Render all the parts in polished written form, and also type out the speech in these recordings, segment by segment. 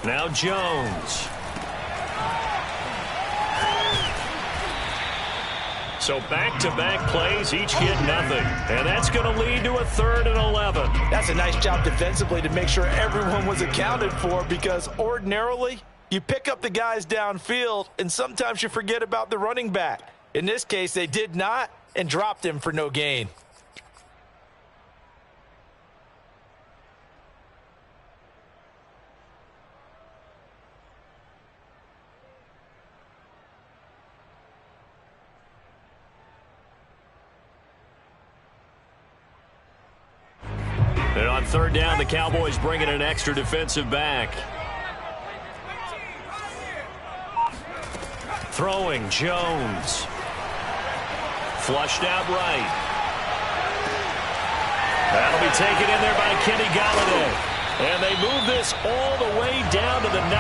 Now Jones. So back-to-back plays, each get nothing. And that's going to lead to a 3rd and 11. That's a nice job defensively to make sure everyone was accounted for, because ordinarily you pick up the guys downfield and sometimes you forget about the running back. In this case, they did not and dropped him for no gain. And on 3rd down, the Cowboys bring in an extra defensive back. Throwing, Jones. Flushed out right. That'll be taken in there by Kenny Golladay. And they move this all the way down to the 9.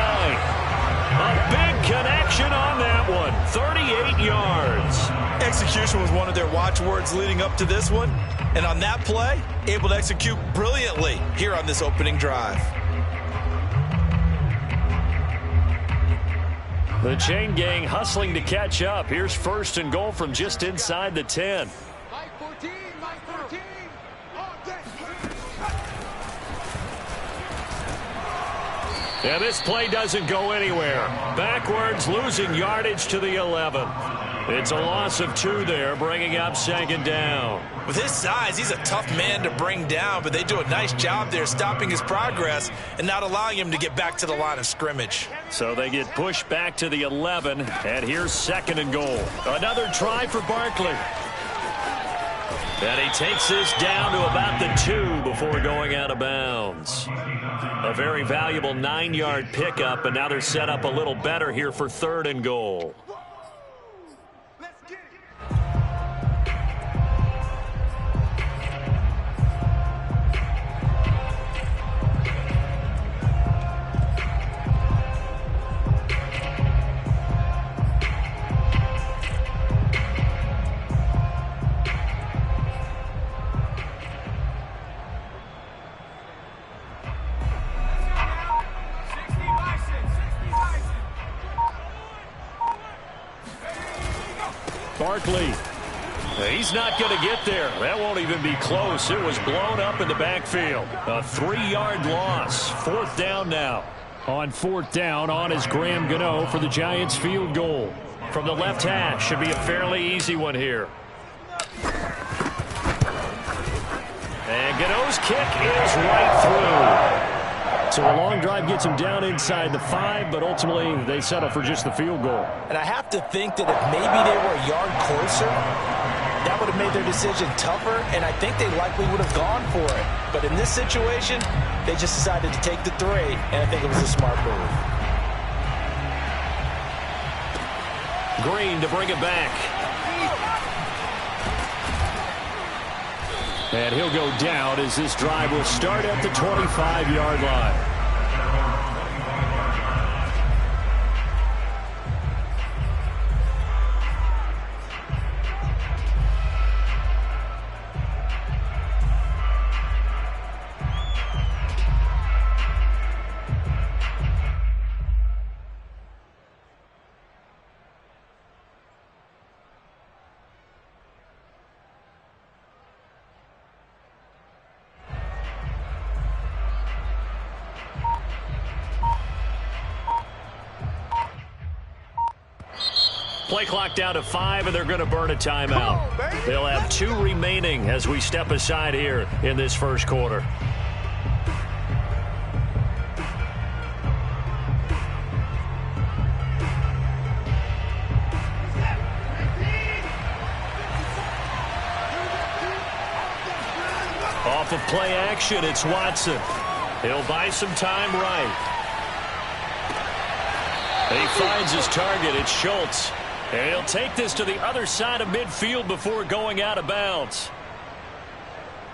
A big connection on that one. 38 yards. Execution was one of their watchwords leading up to this one. And on that play, able to execute brilliantly here on this opening drive. The chain gang hustling to catch up. Here's 1st and goal from just inside the 10. And this play doesn't go anywhere. Backwards, losing yardage to the 11. It's a loss of 2 there, bringing up 2nd down. With his size, he's a tough man to bring down, but they do a nice job there stopping his progress and not allowing him to get back to the line of scrimmage. So they get pushed back to the 11, and here's 2nd and goal. Another try for Barkley. And he takes this down to about the 2 before going out of bounds. A very valuable 9-yard pickup, and now they're set up a little better here for 3rd and goal. Barkley. He's not going to get there. That won't even be close. It was blown up in the backfield. A 3-yard loss. 4th down now. On 4th down, on is Graham Gano for the Giants field goal. From the left hash, should be a fairly easy one here. And Gano's kick is right through. So a long drive gets him down inside the 5, but ultimately they settle for just the field goal. And I have to think that if maybe they were a yard closer, that would have made their decision tougher, and I think they likely would have gone for it. But in this situation, they just decided to take the 3, and I think it was a smart move. Green to bring it back. And he'll go down as this drive will start at the 25-yard line. Play clock down to 5, and they're going to burn a timeout. They'll have 2 remaining as we step aside here in this first quarter. Off of play action, it's Watson. He'll buy some time right. He finds his target. It's Schultz. And he'll take this to the other side of midfield before going out of bounds.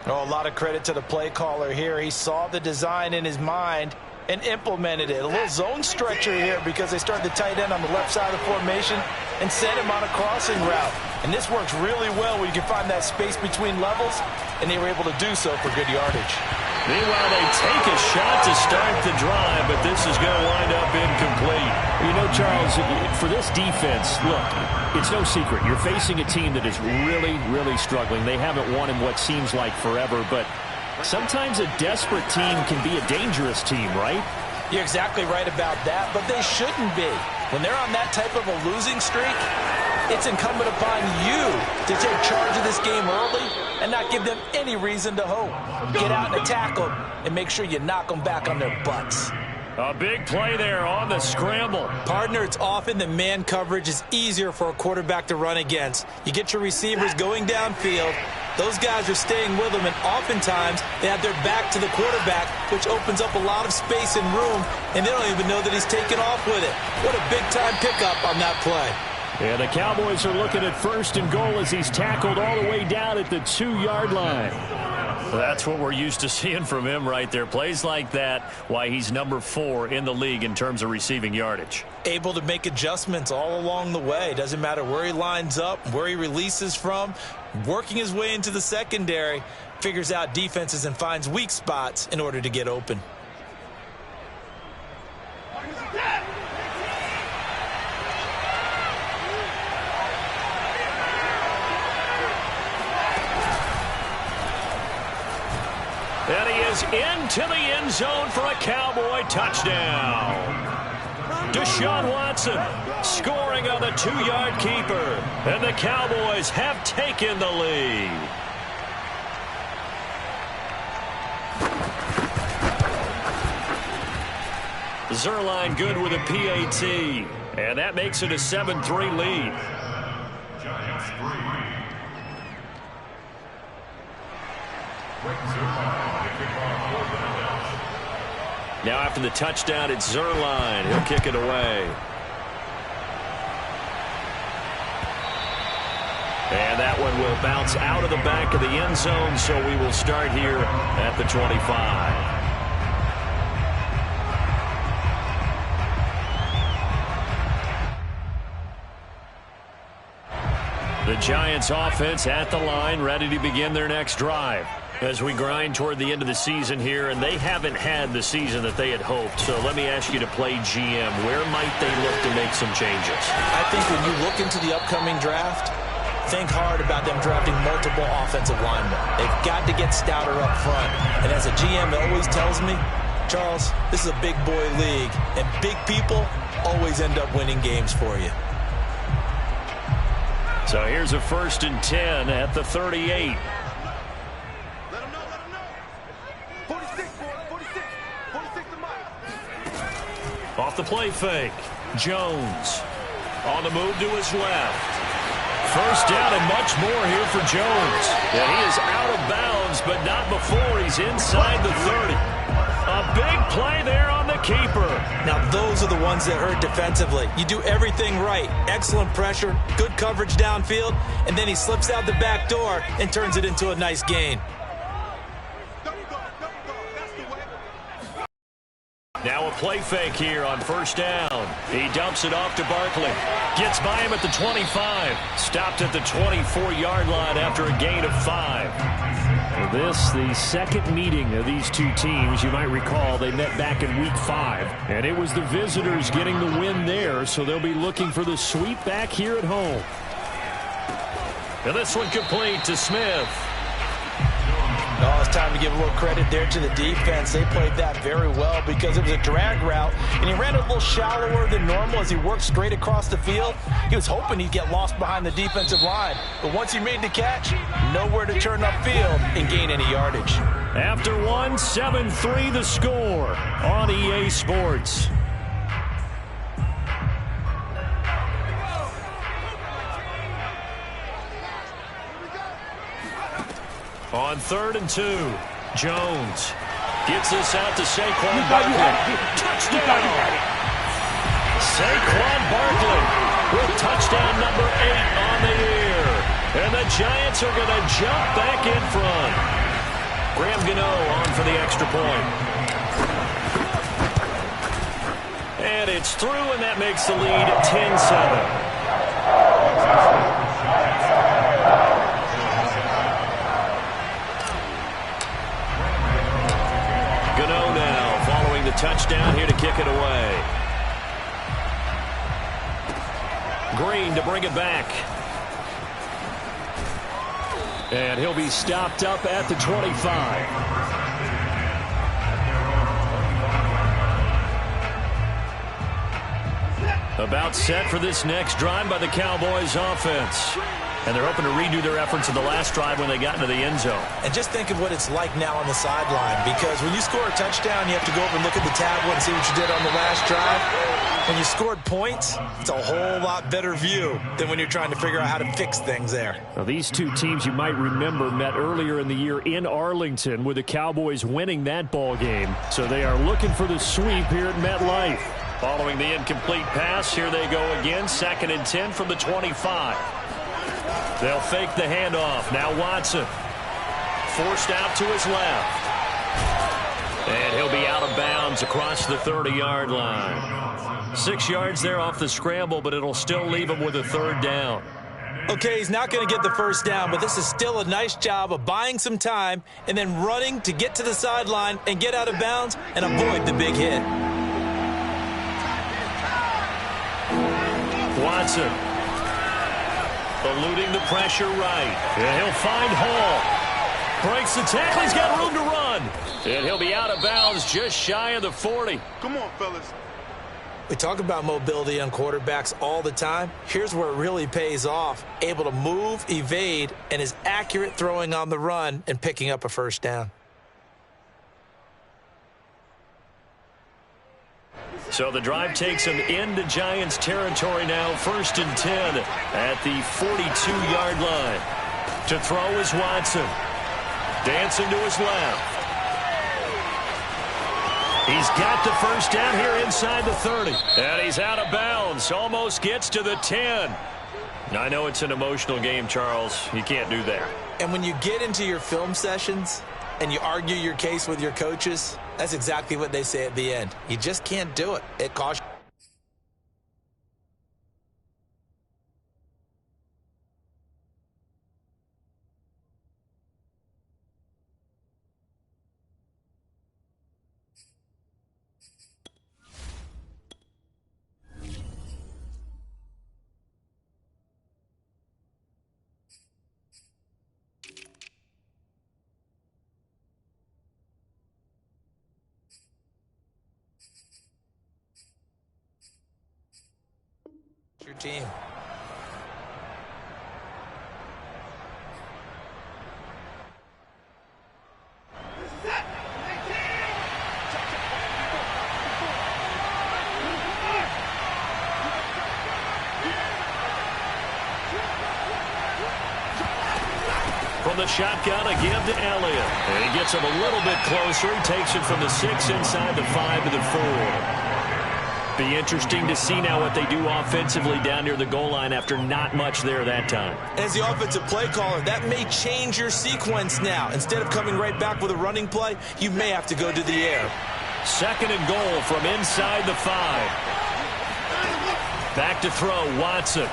Oh, a lot of credit to the play caller here. He saw the design in his mind and implemented it. A little zone stretcher here because they started the tight end on the left side of the formation and sent him on a crossing route. And this works really well when you can find that space between levels, and they were able to do so for good yardage. Meanwhile, they take a shot to start the drive, but this is going to wind up incomplete. You know, Charles, for this defense, look, it's no secret. You're facing a team that is really, really struggling. They haven't won in what seems like forever, but sometimes a desperate team can be a dangerous team, right? You're exactly right about that, but they shouldn't be. When they're on that type of a losing streak, it's incumbent upon you to take charge of this game early and not give them any reason to hope. Get out and attack them and make sure you knock them back on their butts. A big play there on the scramble. Partner, it's often that man coverage is easier for a quarterback to run against. You get your receivers going downfield. Those guys are staying with them, and oftentimes they have their back to the quarterback, which opens up a lot of space and room, and they don't even know that he's taken off with it. What a big-time pickup on that play. Yeah, the Cowboys are looking at 1st and goal as he's tackled all the way down at the 2-yard line. That's what we're used to seeing from him right there. Plays like that, why he's number 4 in the league in terms of receiving yardage. Able to make adjustments all along the way. Doesn't matter where he lines up, where he releases from. Working his way into the secondary, figures out defenses and finds weak spots in order to get open. And he is into the end zone for a Cowboy touchdown. Deshaun Watson scoring on the 2-yard keeper. And the Cowboys have taken the lead. Zerline good with a PAT. And that makes it a 7-3 lead. Now after the touchdown, it's Zerline. He'll kick it away. And that one will bounce out of the back of the end zone, so we will start here at the 25. The Giants offense at the line, ready to begin their next drive. As we grind toward the end of the season here, and they haven't had the season that they had hoped. So let me ask you to play GM. Where might they look to make some changes? I think when you look into the upcoming draft, think hard about them drafting multiple offensive linemen. They've got to get stouter up front. And as a GM always tells me, Charles, this is a big boy league, and big people always end up winning games for you. So here's a 1st and 10 at the 38. Off the play fake. Jones on the move to his left. 1st down and much more here for Jones. And he is out of bounds, but not before he's inside the 30. A big play there on the keeper. Now, those are the ones that hurt defensively. You do everything right. Excellent pressure, good coverage downfield, and then he slips out the back door and turns it into a nice gain. Now a play fake here on 1st down. He dumps it off to Barkley. Gets by him at the 25. Stopped at the 24-yard line after a gain of 5. This, the second meeting of these two teams. You might recall they met back in Week 5. And it was the visitors getting the win there, so they'll be looking for the sweep back here at home. And this one complete to Smith. Oh, it's time to give a little credit there to the defense. They played that very well because it was a drag route, and he ran it a little shallower than normal as he worked straight across the field. He was hoping he'd get lost behind the defensive line, but once he made the catch, nowhere to turn upfield and gain any yardage. After one, 7-3 the score on EA Sports. On 3rd and 2, Jones gets this out to Saquon Barkley. Touchdown! Saquon Barkley with touchdown number 8 on the year. And the Giants are going to jump back in front. Graham Gano on for the extra point. And it's through, and that makes the lead 10-7. touchdown here to kick it away. Green to bring it back. And he'll be stopped up at the 25. About set for this next drive by the Cowboys offense. And they're hoping to redo their efforts in the last drive when they got into the end zone. And just think of what it's like now on the sideline, because when you score a touchdown, you have to go over and look at the tablet and see what you did on the last drive. When you scored points, it's a whole lot better view than when you're trying to figure out how to fix things there. Now, these two teams, you might remember, met earlier in the year in Arlington with the Cowboys winning that ball game. So they are looking for the sweep here at MetLife. Following the incomplete pass, here they go again. 2nd and 10 from the 25. They'll fake the handoff. Now Watson. Forced out to his left. And he'll be out of bounds across the 30-yard line. 6 yards there off the scramble, but it'll still leave him with a 3rd down. Okay, he's not going to get the 1st down, but this is still a nice job of buying some time and then running to get to the sideline and get out of bounds and avoid the big hit. Watson. Eluding the pressure right. And he'll find Hall. Breaks the tackle. He's got room to run. And he'll be out of bounds just shy of the 40. Come on, fellas. We talk about mobility on quarterbacks all the time. Here's where it really pays off. Able to move, evade, and is accurate throwing on the run and picking up a 1st down. So the drive takes him into Giants territory now. 1st and 10 at the 42-yard line. To throw is Watson. Dancing to his left. He's got the 1st down here inside the 30. And he's out of bounds. Almost gets to the 10. I know it's an emotional game, Charles. You can't do that. And when you get into your film sessions and you argue your case with your coaches, that's exactly what they say at the end. You just can't do it. It costs your team. From the shotgun, a give to Elliott. And he gets him a little bit closer. He takes it from the 6 inside the 5 to the 4. Be interesting to see now what they do offensively down near the goal line after not much there that time. As the offensive play caller, that may change your sequence now. Instead of coming right back with a running play, you may have to go to the air. 2nd and goal from inside the 5. Back to throw, Watson.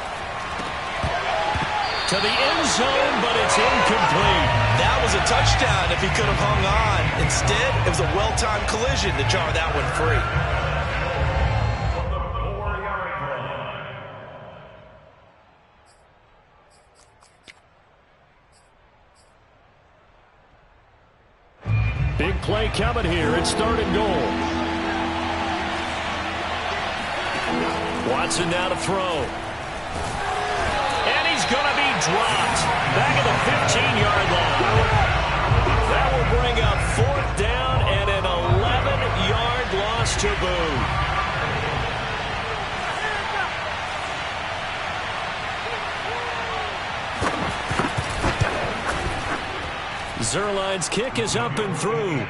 To the end zone, but it's incomplete. That was a touchdown if he could have hung on. Instead, it was a well-timed collision to jar that one free. Big play coming here. It's 3rd and goal. Watson now to throw. And he's going to be dropped. Back at the 15-yard line. That will bring up 4th down and an 11-yard loss to boot. Zerline's kick is up and through.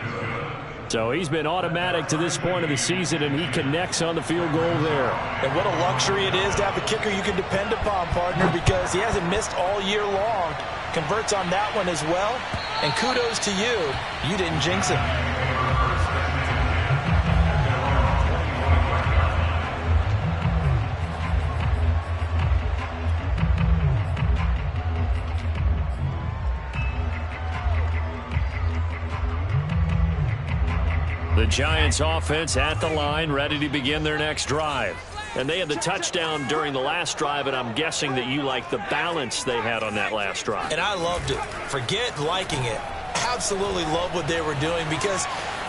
So he's been automatic to this point of the season, and he connects on the field goal there. And what a luxury it is to have a kicker you can depend upon, partner, because he hasn't missed all year long. Converts on that one as well. And kudos to you. You didn't jinx him. The Giants offense at the line, ready to begin their next drive. And they had the touchdown during the last drive, and I'm guessing that you like the balance they had on that last drive. And I loved it. Forget liking it. Absolutely love what they were doing, because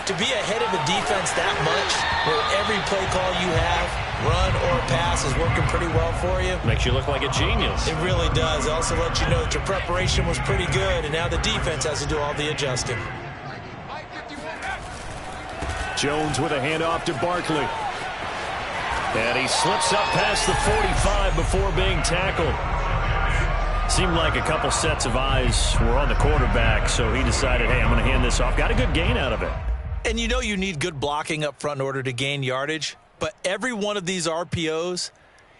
to be ahead of the defense that much, where every play call you have, run or pass, is working pretty well for you. Makes you look like a genius. It really does. It also lets you know that your preparation was pretty good, and now the defense has to do all the adjusting. Jones with a handoff to Barkley. And he slips up past the 45 before being tackled. Seemed like a couple sets of eyes were on the quarterback, so he decided, hey, I'm going to hand this off. Got a good gain out of it. And you know you need good blocking up front in order to gain yardage, but every one of these RPOs,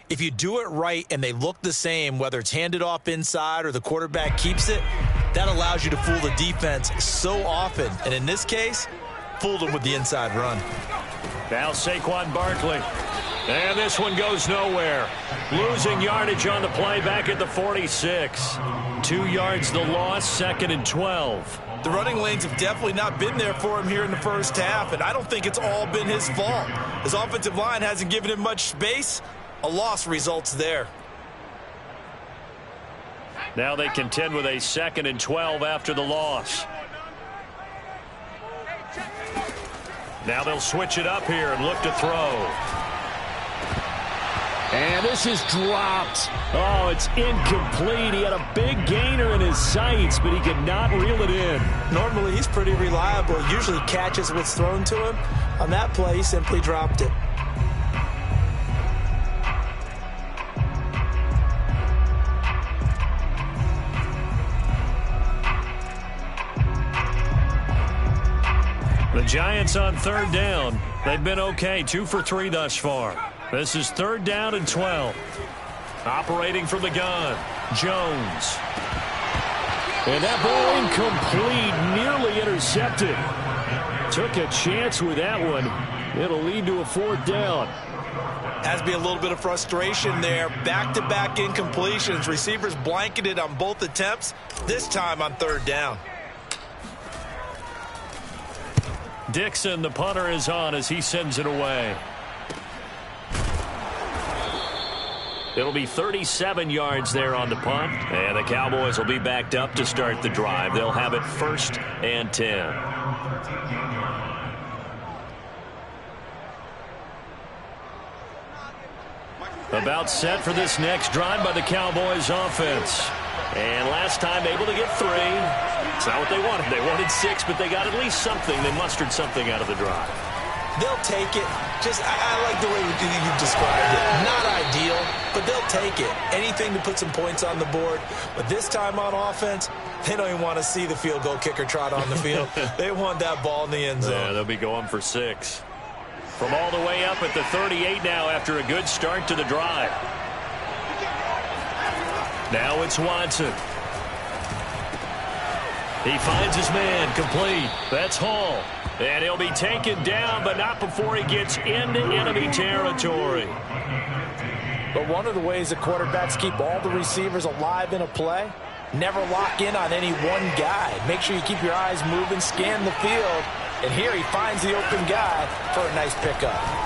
if you do it right and they look the same, whether it's handed off inside or the quarterback keeps it, that allows you to fool the defense so often. And in this case, fooled them with the inside run. Now Saquon Barkley. And this one goes nowhere. Losing yardage on the play back at the 46. 2 yards the loss, 2nd and 12. The running lanes have definitely not been there for him here in the first half, and I don't think it's all been his fault. His offensive line hasn't given him much space. A loss results there. Now they contend with a 2nd and 12 after the loss. Now they'll switch it up here and look to throw. And this is dropped. Oh, it's incomplete. He had a big gainer in his sights, but he could not reel it in. Normally, he's pretty reliable. Usually catches what's thrown to him. On that play, he simply dropped it. The Giants on 3rd down. They've been okay, 2 for 3 thus far. This is 3rd down and 12. Operating from the gun, Jones. And that ball incomplete, nearly intercepted. Took a chance with that one. It'll lead to a 4th down. Has to be a little bit of frustration there. Back-to-back incompletions. Receivers blanketed on both attempts, this time on 3rd down. Dixon, the punter, is on as he sends it away. It'll be 37 yards there on the punt, and the Cowboys will be backed up to start the drive. They'll have it 1st and 10. About set for this next drive by the Cowboys offense. And last time able to get 3. It's not what they wanted. They wanted 6, but they got at least something. They mustered something out of the drive. They'll take it. I like the way you described it. Not ideal, but they'll take it. Anything to put some points on the board. But this time on offense, they don't even want to see the field goal kicker trot on the field. They want that ball in the end zone. Yeah, they'll be going for 6. From all the way up at the 38 now after a good start to the drive. Now it's Watson. He finds his man, complete. That's Hall. And he'll be taken down, but not before he gets into enemy territory. But one of the ways the quarterbacks keep all the receivers alive in a play, never lock in on any one guy. Make sure you keep your eyes moving, scan the field. And here he finds the open guy for a nice pickup.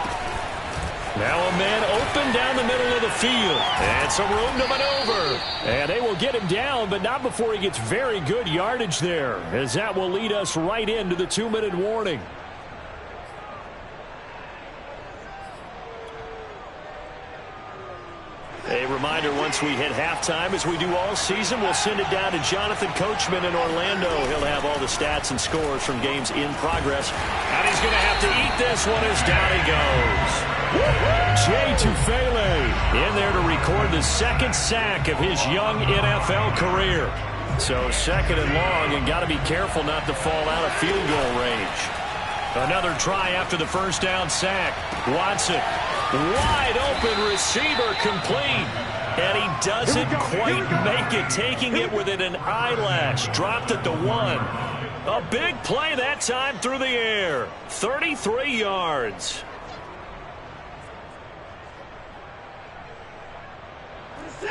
Now a man open down the middle of the field. And some room to maneuver. And they will get him down, but not before he gets very good yardage there, as that will lead us right into the 2-minute warning. A reminder, once we hit halftime, as we do all season, we'll send it down to Jonathan Coachman in Orlando. He'll have all the stats and scores from games in progress. And he's going to have to eat this one as down he goes. Jay Tufele in there to record the 2nd sack of his young NFL career. So 2nd and long, and got to be careful not to fall out of field goal range. Another try after the 1st down sack. Watson, wide open receiver, complete. And he doesn't quite make it, taking it within an eyelash. Dropped at the 1. A big play that time through the air. 33 yards.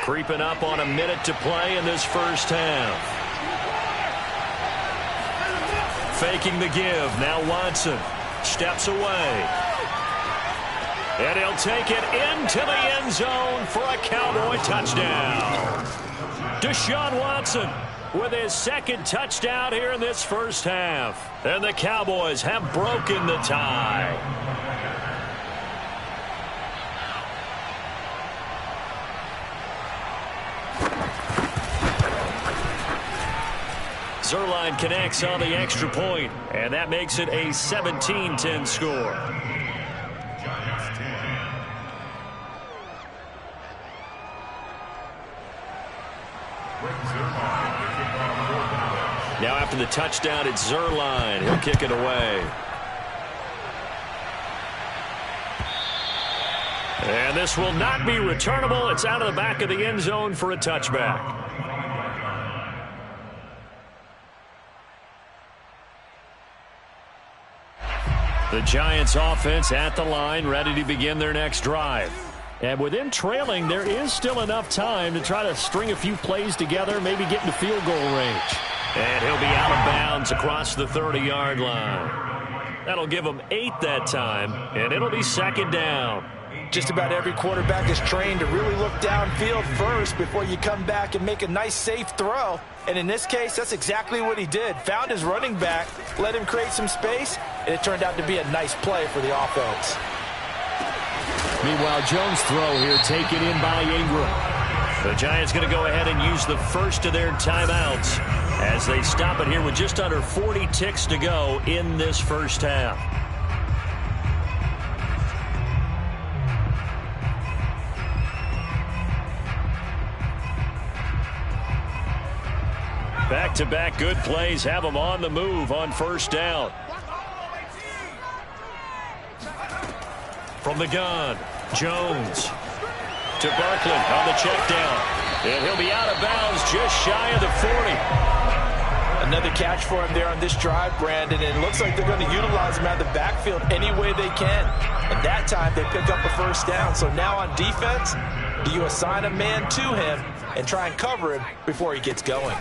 Creeping up on a minute to play in this first half. Faking the give. Now Watson. steps away. And he'll take it into the end zone for a Cowboy touchdown. Deshaun Watson with his second touchdown here in this first half. And the Cowboys have broken the tie. Zerline connects on the extra point, and that makes it a 17-10 score. Now after the touchdown, it's Zerline. He'll kick it away. And this will not be returnable. It's out of the back of the end zone for a touchback. The Giants offense at the line, ready to begin their next drive. And with them trailing, there is still enough time to try to string a few plays together, maybe get into field goal range. And he'll be out of bounds across the 30-yard line. That'll give him 8 that time, and it'll be second down. Just about every quarterback is trained to really look downfield first before you come back and make a nice, safe throw. And in this case, that's exactly what he did. Found his running back, let him create some space, and it turned out to be a nice play for the offense. Meanwhile, Jones' throw here taken in by Ingram. The Giants going to go ahead and use the first of their timeouts as they stop it here with just under 40 ticks to go in this first half. Back-to-back good plays have them on the move on first down. From the gun, Jones to Barkley on the check down. And he'll be out of bounds just shy of the 40. Another catch for him there on this drive, Brandon. And it looks like they're going to utilize him out of the backfield any way they can. And that time they pick up a first down. So now on defense, do you assign a man to him and try and cover him before he gets going?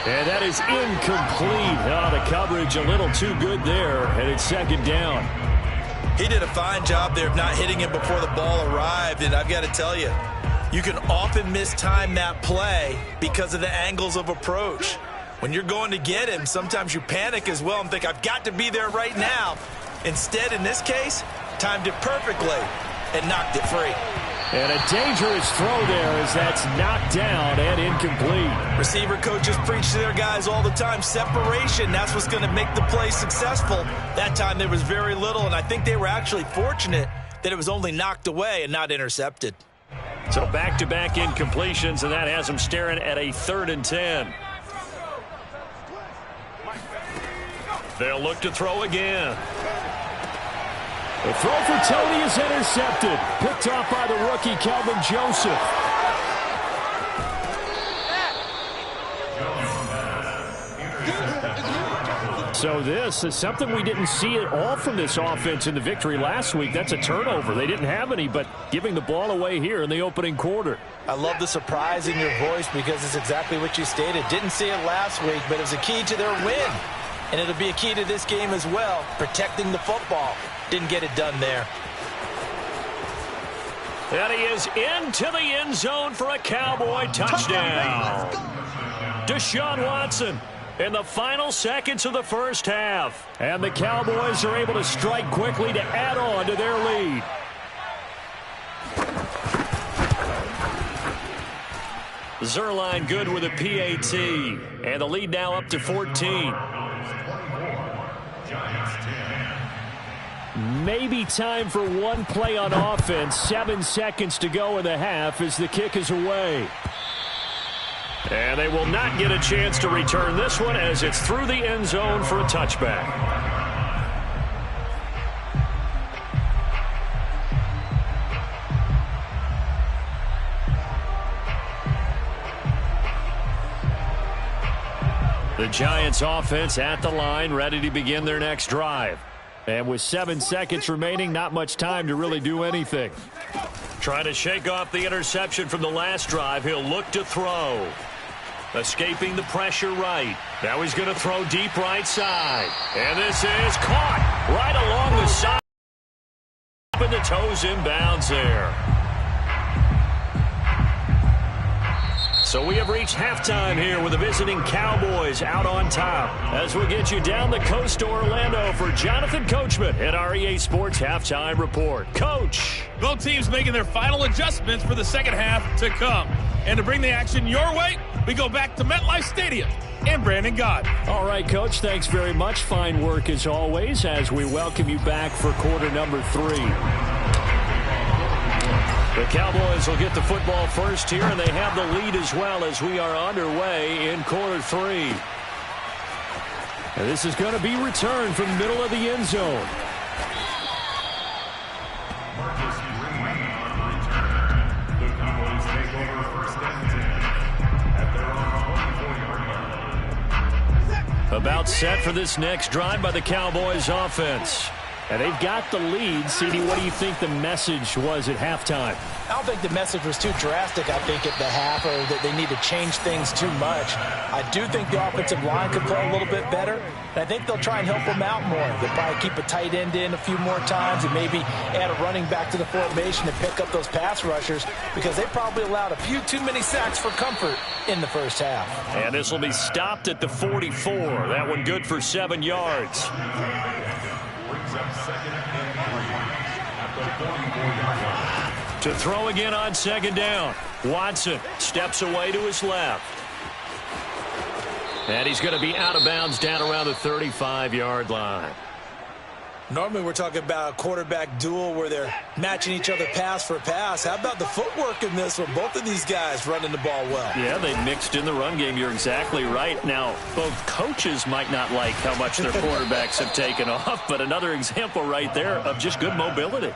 And that is incomplete. The coverage a little too good there, and it's second down. He did a fine job there of not hitting him before the ball arrived, and I've got to tell you, you can often mistime that play because of the angles of approach. When you're going to get him, sometimes you panic as well and think, I've got to be there right now. Instead, in this case, timed it perfectly and knocked it free. And a dangerous throw there as that's knocked down and incomplete. Receiver coaches preach to their guys all the time. Separation, that's what's going to make the play successful. That time there was very little, and I think they were actually fortunate that it was only knocked away and not intercepted. So back-to-back incompletions, and that has them staring at a 3rd and 10. They'll look to throw again. The throw for Tony is intercepted. Picked off by the rookie, Calvin Joseph. So this is something we didn't see at all from this offense in the victory last week. That's a turnover. They didn't have any, but giving the ball away here in the opening quarter. I love the surprise in your voice because it's exactly what you stated. Didn't see it last week, but it was a key to their win. And it'll be a key to this game as well, protecting the football. Didn't get it done there. And he is into the end zone for a Cowboy touchdown. Deshaun Watson in the final seconds of the first half. And the Cowboys are able to strike quickly to add on to their lead. Zerline good with a PAT. And the lead now up to 14. Maybe time for one play on offense. 7 seconds to go in the half as the kick is away. And they will not get a chance to return this one as it's through the end zone for a touchback. The Giants offense at the line, ready to begin their next drive. And with 7 seconds remaining, not much time to really do anything. Trying to shake off the interception from the last drive. He'll look to throw. Escaping the pressure right. Now he's going to throw deep right side. And this is caught right along the side. And the toes inbounds there. So we have reached halftime here with the visiting Cowboys out on top. As we get you down the coast to Orlando for Jonathan Coachman at our EA Sports Halftime Report. Coach. Both teams making their final adjustments for the second half to come. And to bring the action your way, we go back to MetLife Stadium and Brandon Gott. All right, Coach, thanks very much. Fine work as always as we welcome you back for quarter number 3. The Cowboys will get the football first here, and they have the lead as well as we are underway in quarter 3. And this is going to be returned from the middle of the end zone. About set for this next drive by the Cowboys offense. And they've got the lead. CD, what do you think the message was at halftime? I don't think the message was too drastic, I think, at the half, or that they need to change things too much. I do think the offensive line could play a little bit better, and I think they'll try and help them out more. They'll probably keep a tight end in a few more times and maybe add a running back to the formation to pick up those pass rushers, because they probably allowed a few too many sacks for comfort in the first half. And this will be stopped at the 44. That one good for 7 yards. To throw again on second down. Watson steps away to his left. And he's going to be out of bounds down around the 35-yard line. Normally we're talking about a quarterback duel where they're matching each other pass for pass. How about the footwork in this one? Both of these guys running the ball well. Yeah, they mixed in the run game. You're exactly right. Now, both coaches might not like how much their quarterbacks have taken off, but another example right there of just good mobility.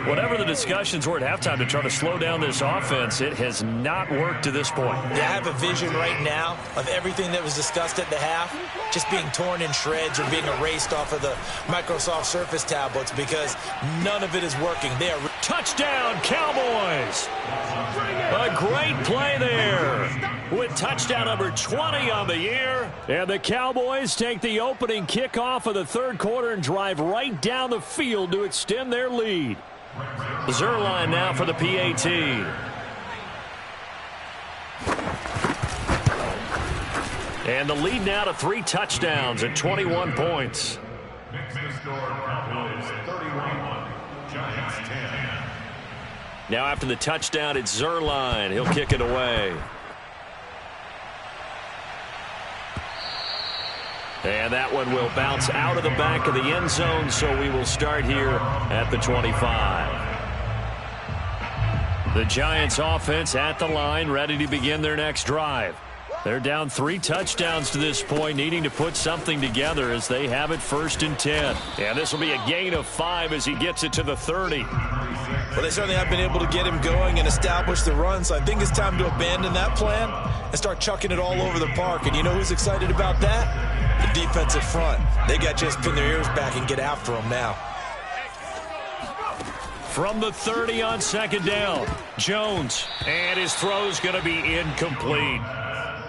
Whatever the discussions were at halftime to try to slow down this offense, it has not worked to this point. Yeah, I have a vision right now of everything that was discussed at the half just being torn in shreds or being erased off of the Microsoft Surface tablets, because none of it is working. They are touchdown, Cowboys! A great play there with touchdown number 20 on the year. And the Cowboys take the opening kickoff of the third quarter and drive right down the field to extend their lead. Zerline now for the PAT. And the lead now to 3 touchdowns at 21 points. Now after the touchdown, it's Zerline. He'll kick it away. And that one will bounce out of the back of the end zone, so we will start here at the 25. The Giants offense at the line, ready to begin their next drive. They're down 3 touchdowns to this point, needing to put something together as they have it 1st and 10. And this will be a gain of 5 as he gets it to the 30. Well, they certainly have been able to get him going and establish the run, so I think it's time to abandon that plan and start chucking it all over the park. And you know who's excited about that? The defensive front. They got just pin their ears back and get after him now. From the 30 on second down, Jones, and his throw's going to be incomplete.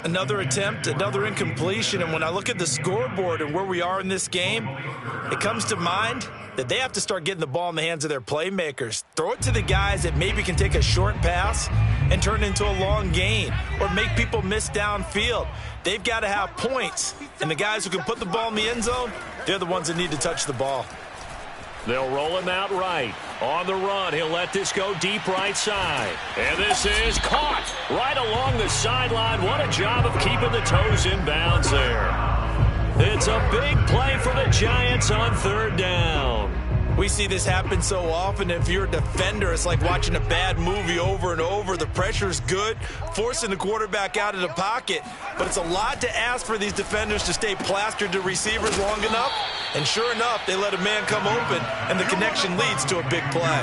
Another attempt, another incompletion, and when I look at the scoreboard and where we are in this game, it comes to mind that they have to start getting the ball in the hands of their playmakers. Throw it to the guys that maybe can take a short pass and turn it into a long gain or make people miss downfield. They've got to have points, and the guys who can put the ball in the end zone, they're the ones that need to touch the ball. They'll roll him out right. On the run, he'll let this go deep right side. And this is caught right along the sideline. What a job of keeping the toes in bounds there. It's a big play for the Giants on 3rd down. We see this happen so often. If you're a defender, it's like watching a bad movie over and over. The pressure's good, forcing the quarterback out of the pocket. But it's a lot to ask for these defenders to stay plastered to receivers long enough. And sure enough, they let a man come open, and the connection leads to a big play.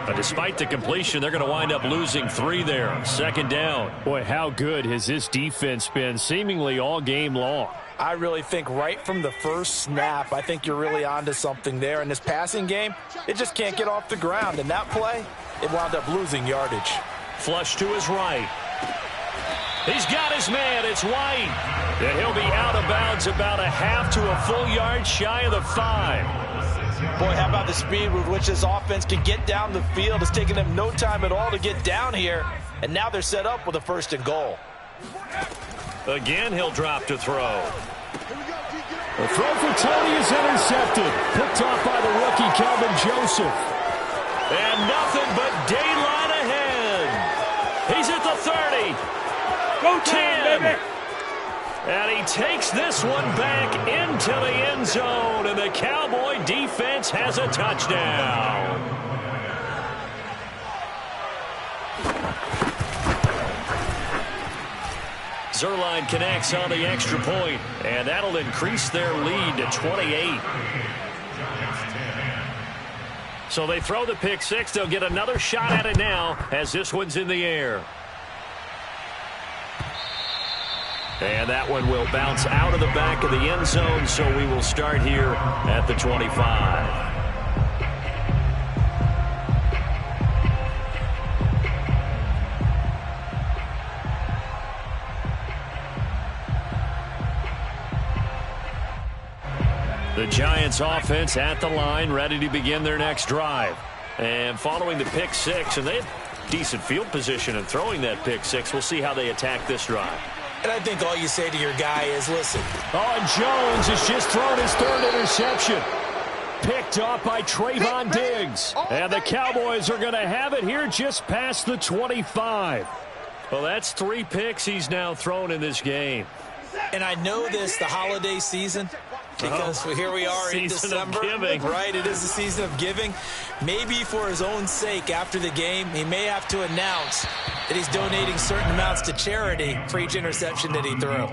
But despite the completion, they're going to wind up losing 3 there. 2nd down. Boy, how good has this defense been seemingly all game long? I really think right from the first snap, I think you're really onto something there. In this passing game, it just can't get off the ground. And that play, it wound up losing yardage. Flush to his right. He's got his man. It's White. And he'll be out of bounds about a half to a full yard shy of the 5. Boy, how about the speed with which this offense can get down the field? It's taken them no time at all to get down here. And now they're set up with a 1st and goal. Again, he'll drop to throw. The throw for Tony is intercepted. Picked off by the rookie, Calvin Joseph. And nothing but daylight ahead. He's at the 30. Go 10, baby. And he takes this one back into the end zone. And the Cowboy defense has a touchdown. Zerline connects on the extra point, and that'll increase their lead to 28. So they throw the pick 6. They'll get another shot at it now as this one's in the air. And that one will bounce out of the back of the end zone, so we will start here at the 25. The Giants offense at the line, ready to begin their next drive. And following the pick 6, and they have decent field position in throwing that pick 6. We'll see how they attack this drive. And I think all you say to your guy is, listen. Oh, and Jones has just thrown his 3rd interception. Picked off by Trayvon Diggs. And the Cowboys are going to have it here just past the 25. Well, that's 3 picks he's now thrown in this game. And I know this, the holiday season, because here we are in December, right? It is the season of giving. Maybe for his own sake, after the game, he may have to announce that he's donating certain amounts to charity for each interception that he threw.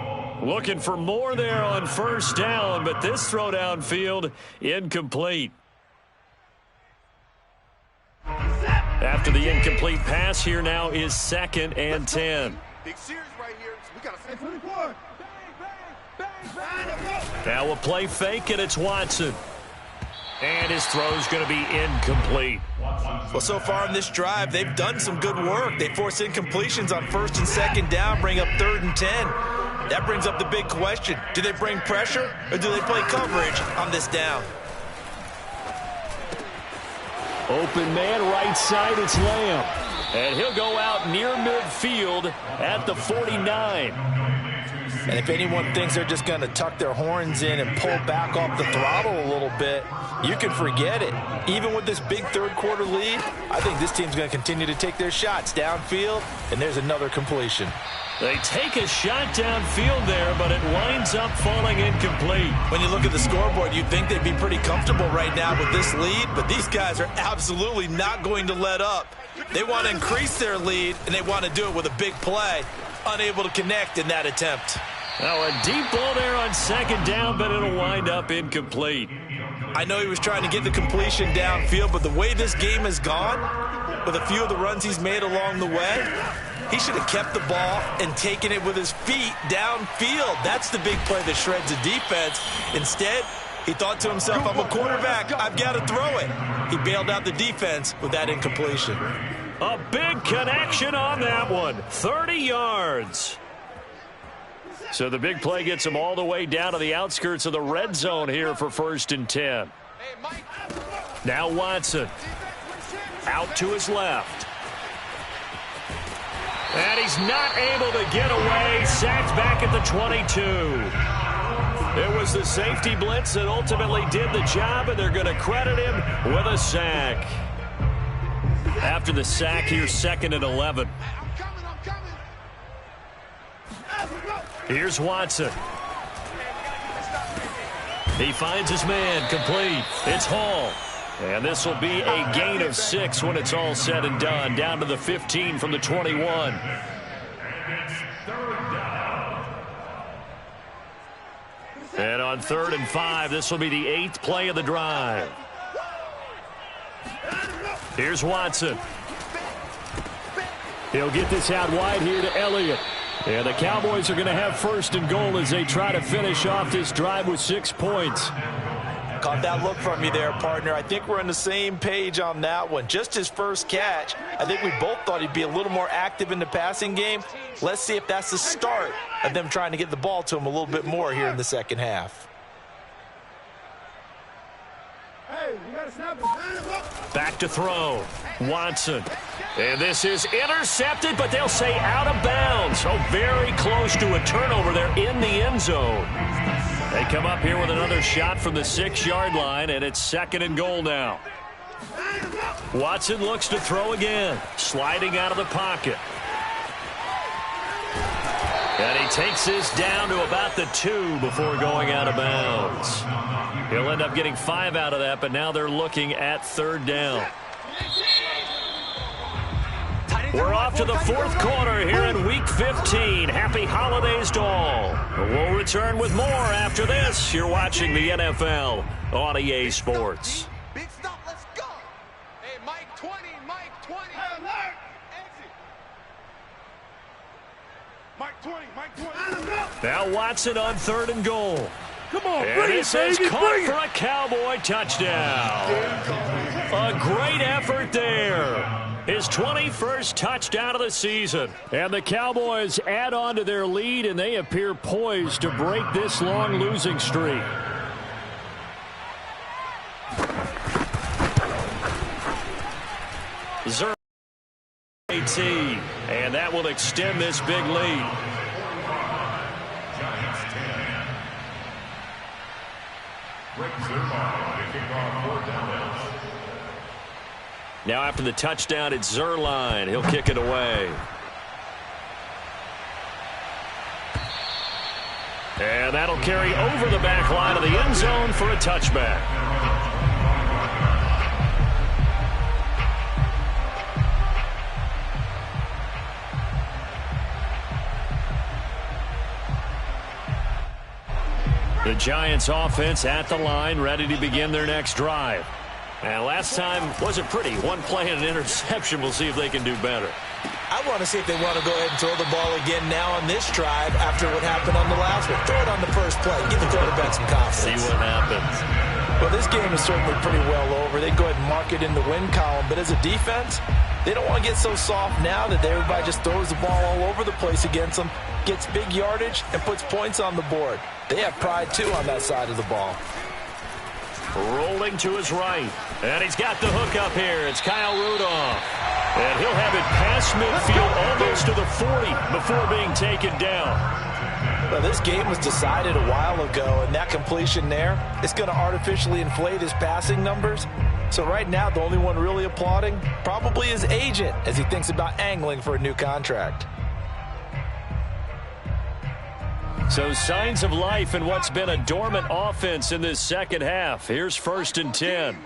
Looking for more there on 1st down, but this throw downfield incomplete. After the incomplete pass, here now is 2nd and 10. Big series right here. So we got to 24. Now a play fake, and it's Watson. And his throw's going to be incomplete. Well, so far in this drive, they've done some good work. They force incompletions on 1st and 2nd down, bring up 3rd and 10. That brings up the big question. Do they bring pressure, or do they play coverage on this down? Open man, right side, it's Lamb. And he'll go out near midfield at the 49. And if anyone thinks they're just going to tuck their horns in and pull back off the throttle a little bit, you can forget it. Even with this big 3rd quarter lead, I think this team's going to continue to take their shots downfield, and there's another completion. They take a shot downfield there, but it winds up falling incomplete. When you look at the scoreboard, you'd think they'd be pretty comfortable right now with this lead, but these guys are absolutely not going to let up. They want to increase their lead, and they want to do it with a big play. Unable to connect in that attempt. Now a deep ball there on 2nd down, but it'll wind up incomplete. I know he was trying to get the completion downfield, but the way this game has gone, with a few of the runs he's made along the way, he should have kept the ball and taken it with his feet downfield. That's the big play that shreds the defense. Instead, he thought to himself, I'm a quarterback, I've got to throw it. He bailed out the defense with that incompletion. A big connection on that one. 30 yards. So the big play gets him all the way down to the outskirts of the red zone here for 1st and 10. Now Watson. Out to his left. And he's not able to get away. Sacked back at the 22. It was the safety blitz that ultimately did the job, and they're going to credit him with a sack. After the sack, here's 2nd and 11. Here's Watson. He finds his man, complete. It's Hall. And this will be a gain of 6 when it's all said and done. Down to the 15 from the 21. And on 3rd and 5, this will be the 8th play of the drive. Here's Watson. He'll get this out wide here to Elliott. And the Cowboys are going to have 1st and goal as they try to finish off this drive with 6 points. Caught that look from you there, partner. I think we're on the same page on that one. Just his first catch. I think we both thought he'd be a little more active in the passing game. Let's see if that's the start of them trying to get the ball to him a little bit more here in the second half. Back to throw. Watson. And this is intercepted, but they'll say out of bounds. So very close to a turnover there in the end zone. They come up here with another shot from the 6-yard line, and it's 2nd and goal now. Watson looks to throw again, sliding out of the pocket. And he takes this down to about the 2 before going out of bounds. He'll end up getting 5 out of that, but now they're looking at 3rd down. We're off to the 4th quarter here in Week 15. Happy holidays to all. We'll return with more after this. You're watching the NFL on EA Sports. Big stop, let's go. Hey, Mike 20, Mike 20. Alert. Exit. Mike 20, Mike 20. Now Watson on 3rd and goal. Come on, And this is caught for a Cowboy touchdown. A great effort there. His 21st touchdown of the season. And the Cowboys add on to their lead, and they appear poised to break this long losing streak. Zerl 18, and that will extend this big lead. Now after the touchdown, it's Zerline. He'll kick it away. And that'll carry over the back line of the end zone for a touchback. The Giants offense at the line, ready to begin their next drive. And last time wasn't pretty. One play and an interception. We'll see if they can do better. I want to see if they want to go ahead and throw the ball again now on this drive after what happened on the last one. Throw it on the first play. Give the quarterback some confidence. See what happens. Well, this game is certainly pretty well over. They go ahead and mark it in the win column. But as a defense, they don't want to get so soft now that everybody just throws the ball all over the place against them, gets big yardage, and puts points on the board. They have pride, too, on that side of the ball. Rolling to his right. And he's got the hook up here. It's Kyle Rudolph. And he'll have it past midfield almost to the 40 before being taken down. Well, this game was decided a while ago, and that completion there is going to artificially inflate his passing numbers. So right now, the only one really applauding probably his agent as he thinks about angling for a new contract. So signs of life in what's been a dormant offense in this second half. Here's 1st and 10.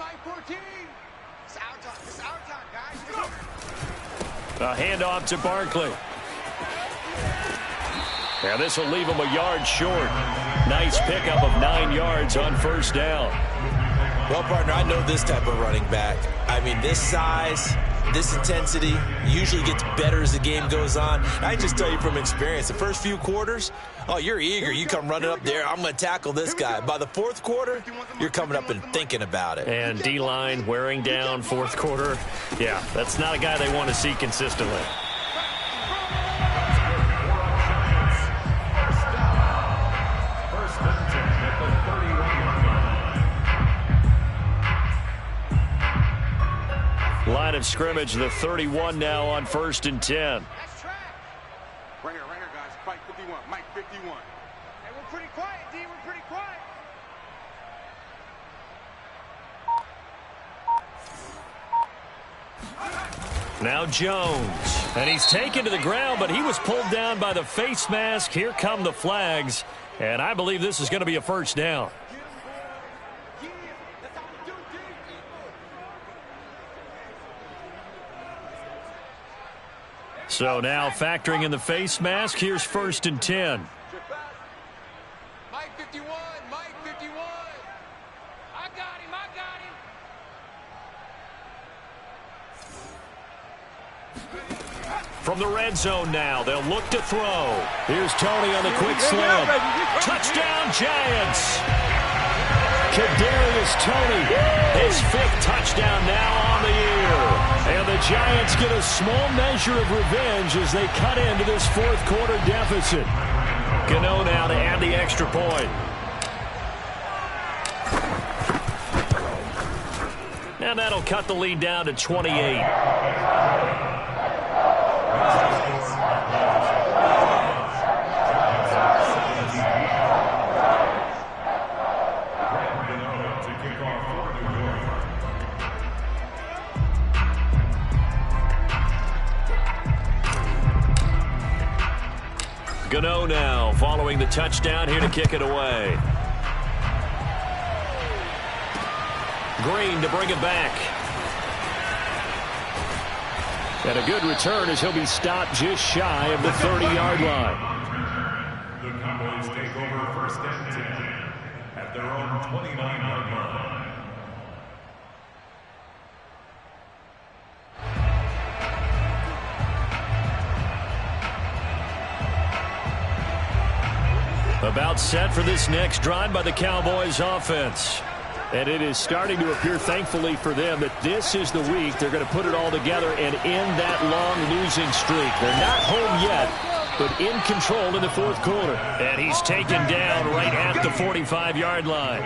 A handoff to Barkley. And this will leave him a yard short. Nice pickup of 9 yards on 1st down. Well, partner, I know this type of running back. I mean, this size, this intensity usually gets better as the game goes on. I just tell you from experience, the first few quarters, oh, you're eager. You come running up there, I'm going to tackle this guy. By the 4th quarter, you're coming up and thinking about it. And D-line wearing down 4th quarter. Yeah, that's not a guy they want to see consistently. Line of scrimmage, the 31 now on 1st and 10. Right here, guys. Fight 51. Mike 51. Hey, we're pretty quiet, D. We're pretty quiet. Now Jones. And he's taken to the ground, but he was pulled down by the face mask. Here come the flags. And I believe this is going to be a 1st down. So now factoring in the face mask, here's 1st and 10. Mike 51, Mike 51. I got him, From the red zone now, they'll look to throw. Here's Tony on the quick slam. Touchdown, Giants! Kadarius Toney, his 5th touchdown now on the year. And the Giants get a small measure of revenge as they cut into this 4th quarter deficit. Gano now to add the extra point. And that'll cut the lead down to 28. Gano now following the touchdown here to kick it away. Green to bring it back. And a good return as he'll be stopped just shy of the 30-yard line. The Cowboys take over 1st and 10 at their own 29-yard line. About set for this next drive by the Cowboys offense. And it is starting to appear, thankfully for them, that this is the week they're going to put it all together and end that long losing streak. They're not home yet, but in control in the 4th quarter. And he's taken down right at the 45-yard line.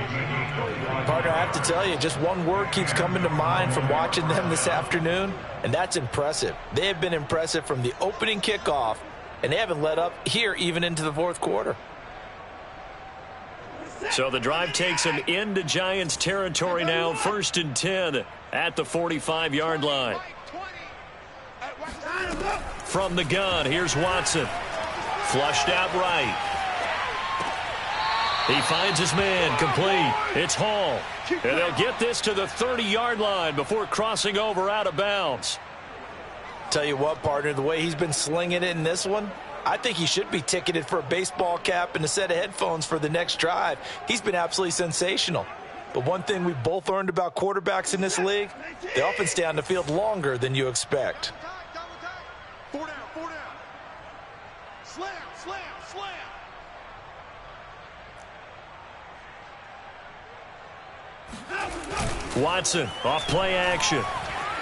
Partner, I have to tell you, just one word keeps coming to mind from watching them this afternoon, and that's impressive. They have been impressive from the opening kickoff, and they haven't let up here even into the 4th quarter. So the drive takes him into Giants territory now, 1st and 10 at the 45-yard line. From the gun, here's Watson. Flushed out right. He finds his man, complete. It's Hall. And they'll get this to the 30-yard line before crossing over out of bounds. Tell you what, partner, the way he's been slinging it in this one, I think he should be ticketed for a baseball cap and a set of headphones for the next drive. He's been absolutely sensational. But one thing we've both learned about quarterbacks in this league, they often stay on the field longer than you expect. 4 down, 4 down. Slam, slam, slam. Watson off play action.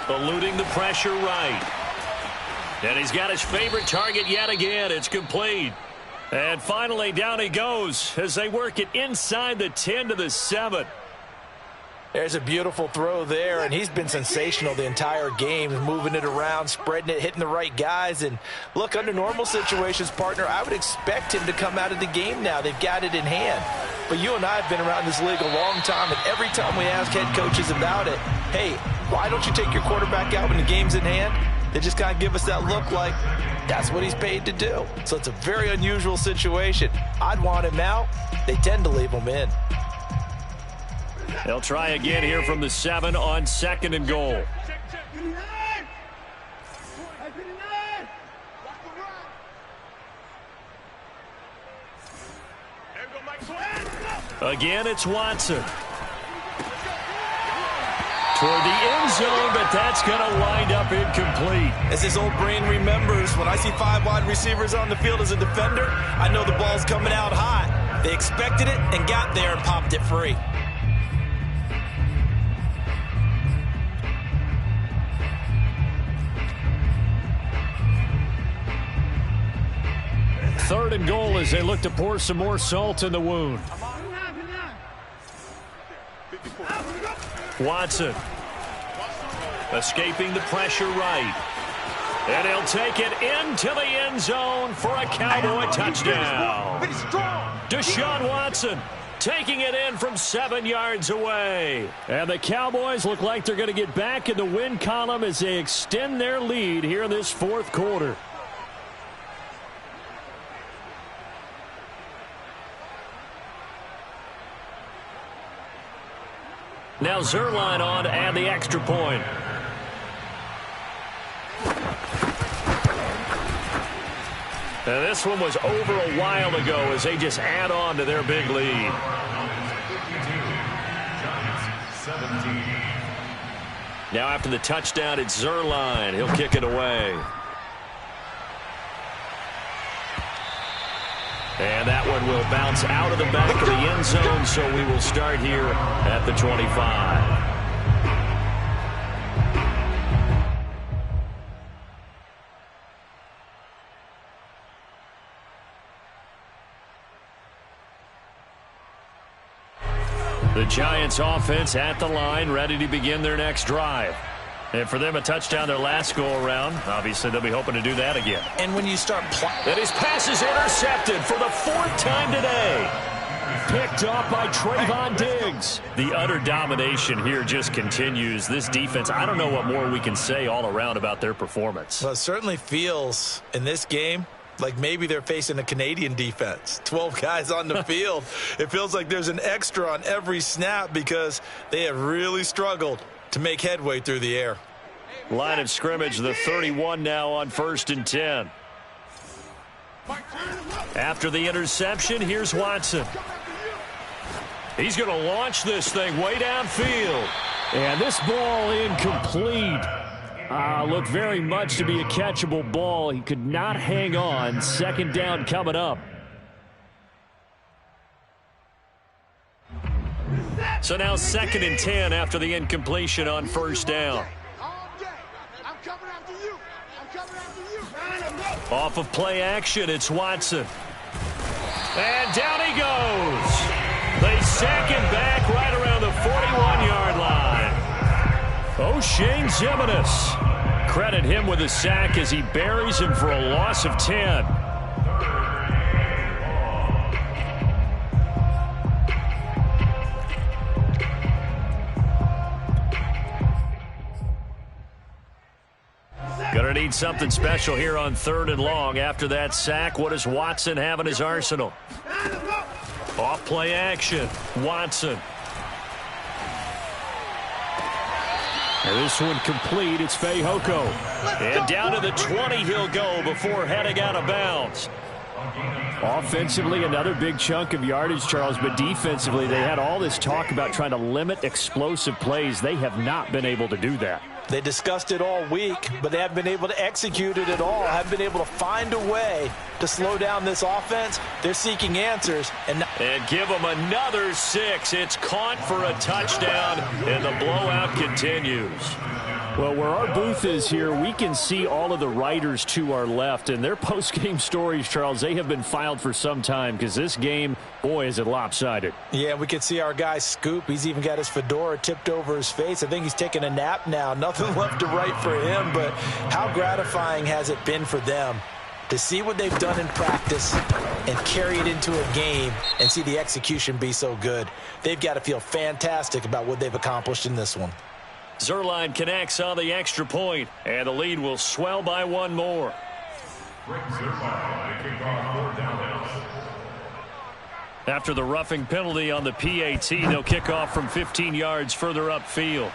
Eluding the pressure right. And he's got his favorite target yet again. It's complete. And finally, down he goes as they work it inside the 10 to the 7. There's a beautiful throw there, and he's been sensational the entire game, moving it around, spreading it, hitting the right guys. And look, under normal situations, partner, I would expect him to come out of the game now. They've got it in hand. But you and I have been around this league a long time, and every time we ask head coaches about it, hey, why don't you take your quarterback out when the game's in hand? They just kind of give us that look like that's what he's paid to do. So it's a very unusual situation. I'd want him out. They tend to leave him in. They'll try again here from the 7 on 2nd and goal. Again, it's Watson. Toward the end zone, but that's going to wind up incomplete. As his old brain remembers, when I see 5 wide receivers on the field as a defender, I know the ball's coming out hot. They expected it and got there and popped it free. Third and goal as they look to pour some more salt in the wound. Watson escaping the pressure right. And he'll take it into the end zone for a Cowboy touchdown. Deshaun Watson taking it in from 7 yards away. And the Cowboys look like they're going to get back in the win column as they extend their lead here in this 4th quarter. Now Zerline on to add the extra point. And this one was over a while ago as they just add on to their big lead. Now after the touchdown, it's Zerline. He'll kick it away. And that one will bounce out of the back of the end zone, so we will start here at the 25. The Giants offense at the line, ready to begin their next drive. And for them, a touchdown their last go-around. Obviously, they'll be hoping to do that again. And when you start and his pass is intercepted for the 4th time today. Picked up by Trayvon Diggs. The utter domination here just continues. This defense, I don't know what more we can say all around about their performance. Well, it certainly feels in this game like maybe they're facing a Canadian defense. 12 guys on the field. It feels like there's an extra on every snap because they have really struggled to make headway through the air. Line of scrimmage, the 31 now on 1st and 10. After the interception, here's Watson. He's going to launch this thing way downfield. And this ball incomplete. Looked very much to be a catchable ball. He could not hang on. 2nd down coming up. So now 2nd and 10 after the incompletion on 1st down. Off of play action, it's Watson. And down he goes. They sack him back right around the 41-yard line. O'Shane Ximines. Credit him with a sack as he buries him for a loss of 10. Gonna need something special here on 3rd and long. After that sack, what does Watson have in his arsenal? Off play action, Watson. And this one complete, it's Fehoko. And down to the 20 he'll go before heading out of bounds. Offensively, another big chunk of yardage, Charles, but defensively, they had all this talk about trying to limit explosive plays. They have not been able to do that. They discussed it all week, but they haven't been able to execute it at all. Haven't been able to find a way to slow down this offense. They're seeking answers. And give them another 6. It's caught for a touchdown, and the blowout continues. Well, where our booth is here, we can see all of the writers to our left, and their post-game stories, Charles, they have been filed for some time because this game, boy, is it lopsided. Yeah, we can see our guy Scoop. He's even got his fedora tipped over his face. I think he's taking a nap now. Nothing left to write for him, but how gratifying has it been for them to see what they've done in practice and carry it into a game and see the execution be so good. They've got to feel fantastic about what they've accomplished in this one. Zerline connects on the extra point, and the lead will swell by 1 more. After the roughing penalty on the PAT, they'll kick off from 15 yards further upfield.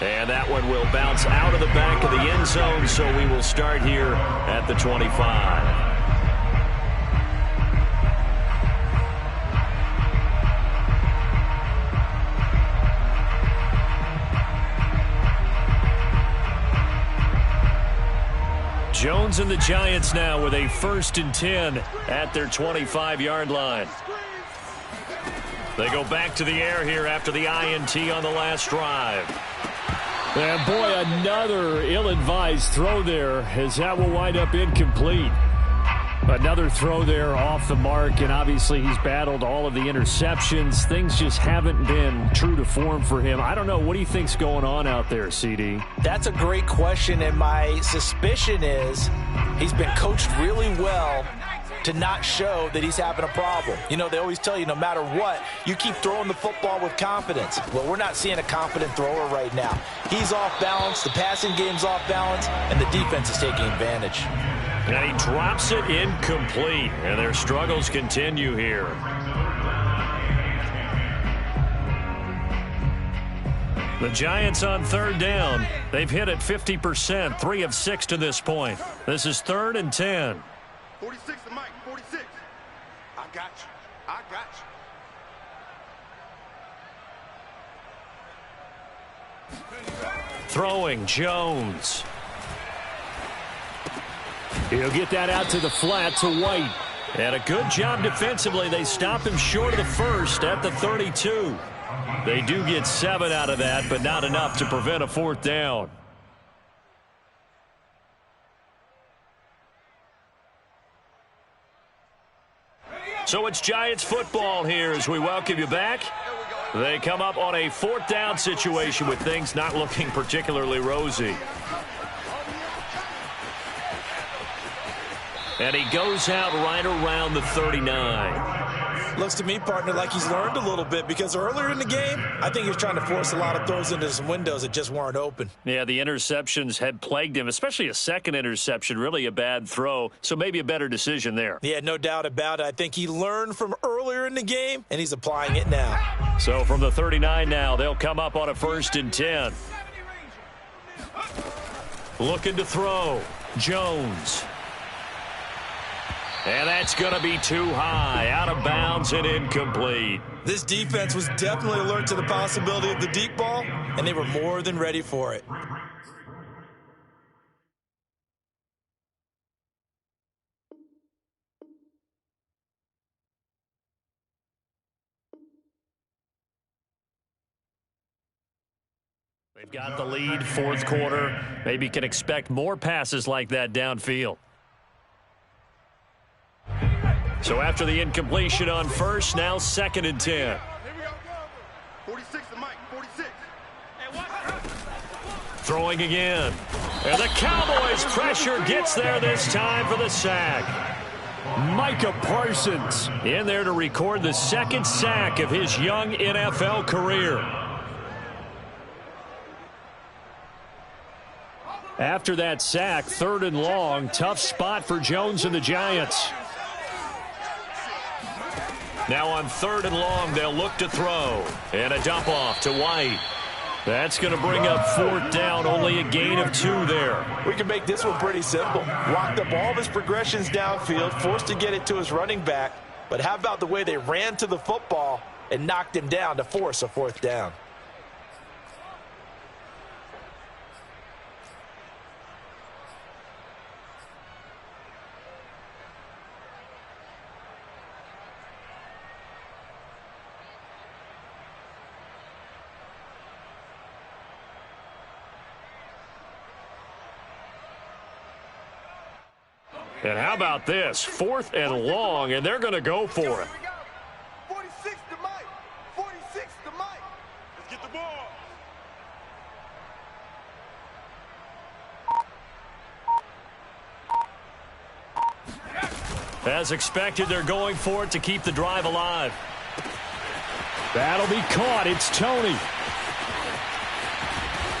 And that one will bounce out of the back of the end zone, so we will start here at the 25. Jones and the Giants now with a 1st and 10 at their 25-yard line. They go back to the air here after the INT on the last drive. And boy, another ill-advised throw there as that will wind up incomplete. Another throw there off the mark, and obviously he's battled all of the interceptions. Things just haven't been true to form for him. I don't know. What do you think's going on out there, CD? That's a great question, and my suspicion is he's been coached really well to not show that he's having a problem. You know, they always tell you no matter what, you keep throwing the football with confidence. Well, we're not seeing a confident thrower right now. He's off balance, the passing game's off balance, and the defense is taking advantage. And he drops it incomplete, and their struggles continue here. The Giants on 3rd down. They've hit it 50%, 3 of 6 to this point. This is 3rd and 10. 46 to Mike, 46. I got you. I got you. Throwing, Jones. He'll get that out to the flat to White. And a good job defensively. They stop him short of the first at the 32. They do get 7 out of that, but not enough to prevent a 4th down. So it's Giants football here as we welcome you back. They come up on a 4th down situation with things not looking particularly rosy. And he goes out right around the 39. Looks to me, partner, like he's learned a little bit because earlier in the game, I think he was trying to force a lot of throws into some windows that just weren't open. Yeah, the interceptions had plagued him, especially a second interception, really a bad throw. So maybe a better decision there. Yeah, no doubt about it. I think he learned from earlier in the game, and he's applying it now. So from the 39 now, they'll come up on a 1st and 10. Looking to throw. Jones. And that's going to be too high, out of bounds and incomplete. This defense was definitely alert to the possibility of the deep ball, and they were more than ready for it. They've got the lead, 4th quarter. Maybe can expect more passes like that downfield. So after the incompletion on 1st, now 2nd and 10. Here we go. 46 to Mike, 46. Throwing again. And the Cowboys' pressure gets there this time for the sack. Micah Parsons in there to record the 2nd sack of his young NFL career. After that sack, 3rd and long, tough spot for Jones and the Giants. Now on 3rd and long, they'll look to throw. And a dump off to White. That's going to bring up 4th down, only a gain of 2 there. We can make this one pretty simple. Locked up all of his progressions downfield, forced to get it to his running back. But how about the way they ran to the football and knocked him down to force a 4th down? And how about this? 4th and long, and they're going to go for it. 46 to Mike. 46 to Mike. Let's get the ball. As expected, they're going for it to keep the drive alive. That'll be caught. It's Tony.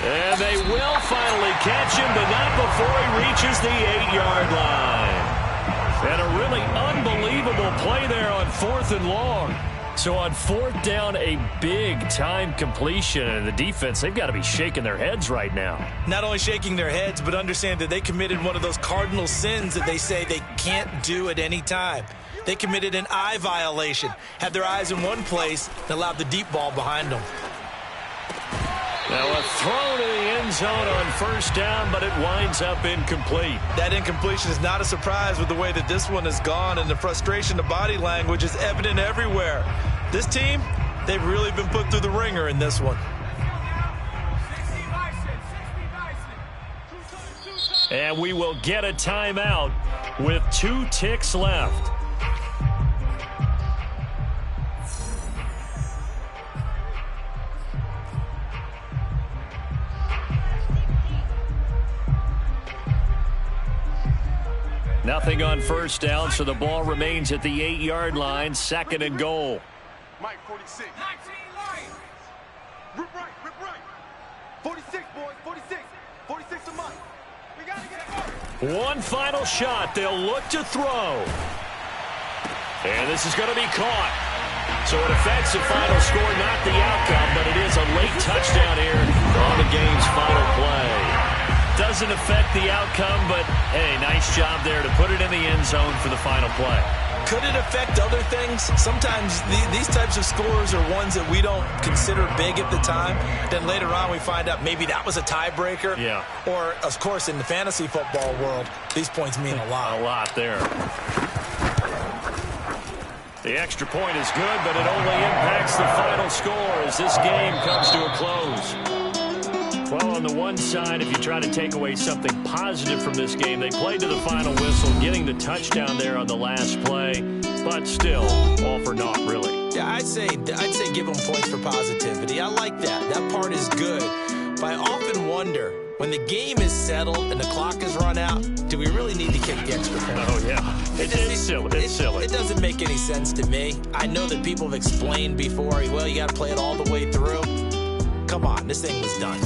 And they will finally catch him, but not before he reaches the 8-yard line. And a really unbelievable play there on 4th and long. So on 4th down, a big-time completion. And the defense, they've got to be shaking their heads right now. Not only shaking their heads, but understand that they committed one of those cardinal sins that they say they can't do at any time. They committed an eye violation, had their eyes in one place, and allowed the deep ball behind them. Now a throw to the end zone on 1st down, but it winds up incomplete. That incompletion is not a surprise with the way that this one has gone, and the frustration, the body language is evident everywhere. This team, they've really been put through the ringer in this one. And we will get a timeout with 2 ticks left. Nothing on 1st down, so the ball remains at the 8-yard line, 2nd and goal. Mike, 46. Rip right. 46, boys, 46. 46 to Mike. We got to get it. One final shot. They'll look to throw. And this is going to be caught. So it affects the final score, not the outcome, but it is a late touchdown here on the game's final play. doesn't affect the outcome, but, hey, nice job there to put it in the end zone for the final play. Could it affect other things? Sometimes these types of scores are ones that we don't consider big at the time. Then later on we find out maybe that was a tiebreaker. Yeah. Or, of course, in the fantasy football world, these points mean a lot. A lot there. The extra point is good, but it only impacts the final score as this game comes to a close. Well, on the one side, if you try to take away something positive from this game, they played to the final whistle, getting the touchdown there on the last play, but still, all for naught, really. Yeah, I'd say give them points for positivity. I like that. That part is good. But I often wonder, when the game is settled and the clock is run out, do we really need to kick the extra point? Oh, yeah. It's silly. It's silly. It doesn't make any sense to me. I know that people have explained before, well, you got to play it all the way through. Come on, this thing was done.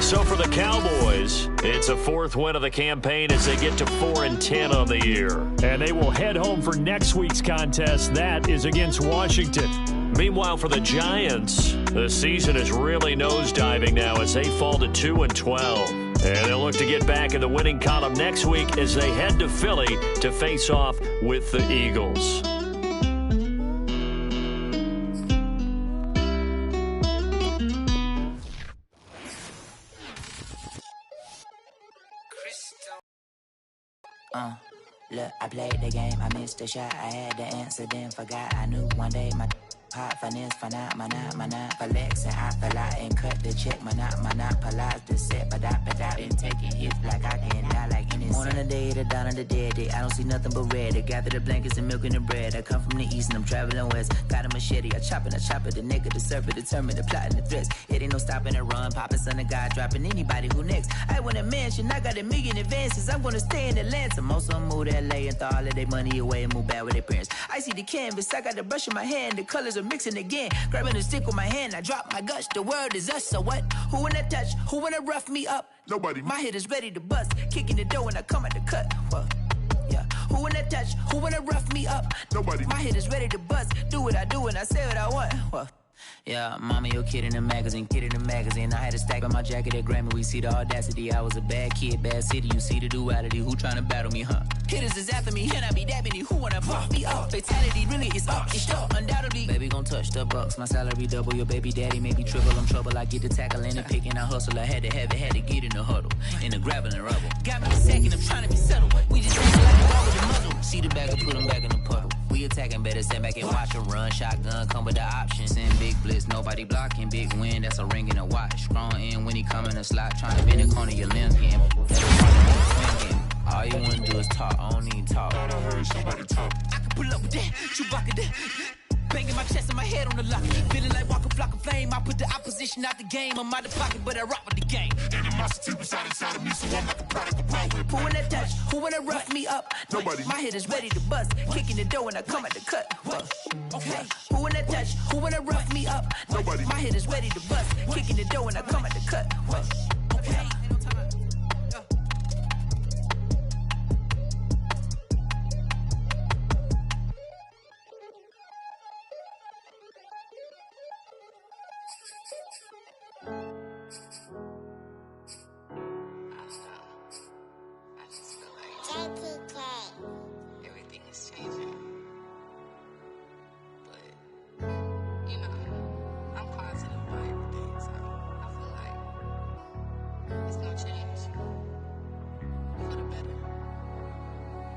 So for the Cowboys, it's a fourth win of the campaign as they get to 4-10 on the year. And they will head home for next week's contest. That is against Washington. Meanwhile, for the Giants, the season is really nosediving now as they fall to 2-12. And they'll look to get back in the winning column next week as they head to Philly to face off with the Eagles. Look, I played the game, I missed the shot, I had the answer, then forgot. I knew one day my hot finesse, my not flex, and I fell out and cut the check, my not polize the set, but I been taking hits like I can die like any morning of the day, the dawn of the dead day. I don't see nothing but red. I gather the blankets and milk and the bread. I come from the east and I'm traveling west. Got a machete, I chop it, the nigga, the serpent, determined, the plot and the threats. It ain't no stopping and run, popping son of God, dropping anybody who next. I want a mansion, I got 1 million advances. I'm gonna stay in Atlanta. Most of them move to LA and throw all of their money away and move back with their parents. I see the canvas, I got the brush in my hand, the colors are mixing again. Grabbing the stick with my hand, I drop my guts. The world is us, so what? Who wanna touch? Who wanna rough me up? Nobody. My head is ready to bust, kicking the door when I come at the cut. Well, yeah. Who wanna touch? Who wanna rough me up? Nobody. My head is ready to bust. Do what I do and I say what I want. Well, yeah, mama, your kid in the magazine, I had a stack on my jacket at Grammy. We see the audacity. I was a bad kid, bad city. You see the duality. Who trying to battle me, huh? Hitters is after me, and I be dabbing you. Who wanna pop me up? Fatality really is up. It's up, undoubtedly. Baby gon' touch the bucks. My salary double. Your baby daddy maybe triple. I'm trouble. I get the tackling and picking. I hustle. I had to have it. Had to get in the huddle. In the gravel and rubble. Got me a second. I'm trying to be settled. We just ain't like a dog with a muzzle. See the bag and put them back in the puddle. We attacking, better stand back and watch them run. Shotgun come with the option. Send big blitz, nobody blocking. Big win, that's a ring and a watch. Strong in when he come in a slot. Trying to bend the corner, your limbs game. All you wanna do is talk, I don't need talk. I heard somebody talk. I can pull up with that, Chewbacca that. Banging my chest and my head on the lock. Feeling like walking flock of flame. I put the opposition out the game. I'm out of pocket, but I rock with the game. Animosity reside inside of me, so I'm like a product of power. Who wanna touch? Who wanna rough me up? Nobody. My head is ready to bust. Kicking the door when I come at the cut. Okay. Who wanna touch? Who wanna rough me up? Nobody. My head is ready to bust. Kicking the door when I come at the cut. Okay. Everything is changing. But, you know, I'm positive about everything, so I feel like it's gonna change for the better.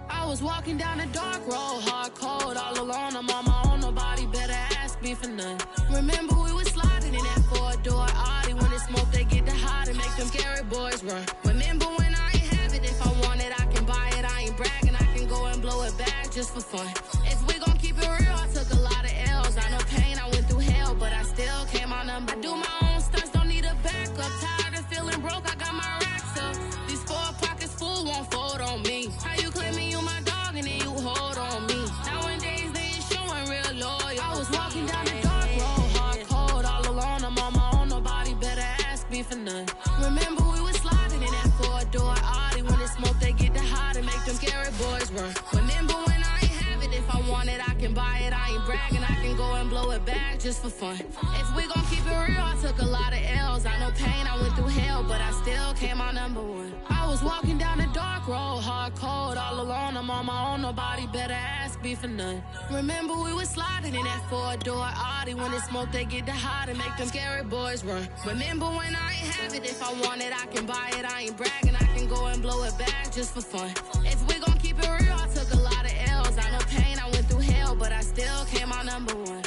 I was walking down a dark road, hard cold, all alone. I'm on my own, nobody better ask me for none. Remember we was sliding in that four-door Audi. When it's smoke, they get the hot and make them Gary boys run. Remember when I ain't have it, if I want it, I can buy it. I ain't bragging, I can go and blow it back just for fun. If we gon' keep it real, I took a lot of L's. I know pain, I went through hell, but I still came out number. I do my own stunts, don't need a backup. Tired of feeling broke, I got my racks up. These 4 pockets full won't fold on me. How you claiming you my dog and then you hold on me? Nowadays they ain't showing real loyal. I was walking down the dark road, hard cold, all alone. I'm on my own, nobody better ask me for none. Remember we was sliding in that four-door Audi. When it's smoke, they get the hot and make them Gary boys run. Remember when I ain't have it, if I want it, I can buy it. I ain't bragging, I can go and blow it back just for fun. If we gon' keep it real, I took a lot of L's. I know pain, I went through hell, but I still came out number one. I was walking down the dark road, hard cold, all alone. I'm on my own, nobody better ask me for none. Remember we was sliding in that four-door Audi. When it's smoke, they get the hot and make them scary boys run. Remember when I ain't have it, if I want it, I can buy it. I ain't bragging, I can go and blow it back just for fun. If we gon' keep it real, I took a lot of L's. I know pain, I went through hell, but I still came out number one.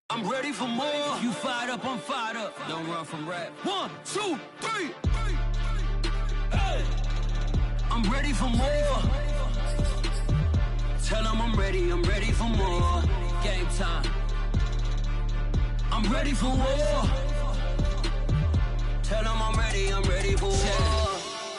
I'm ready for more. You fired up, I'm fired up. Don't run from rap. 1, 2, 3. Hey. I'm ready for more. Tell them I'm ready for more. Game time. I'm ready for war. Tell them I'm ready for war.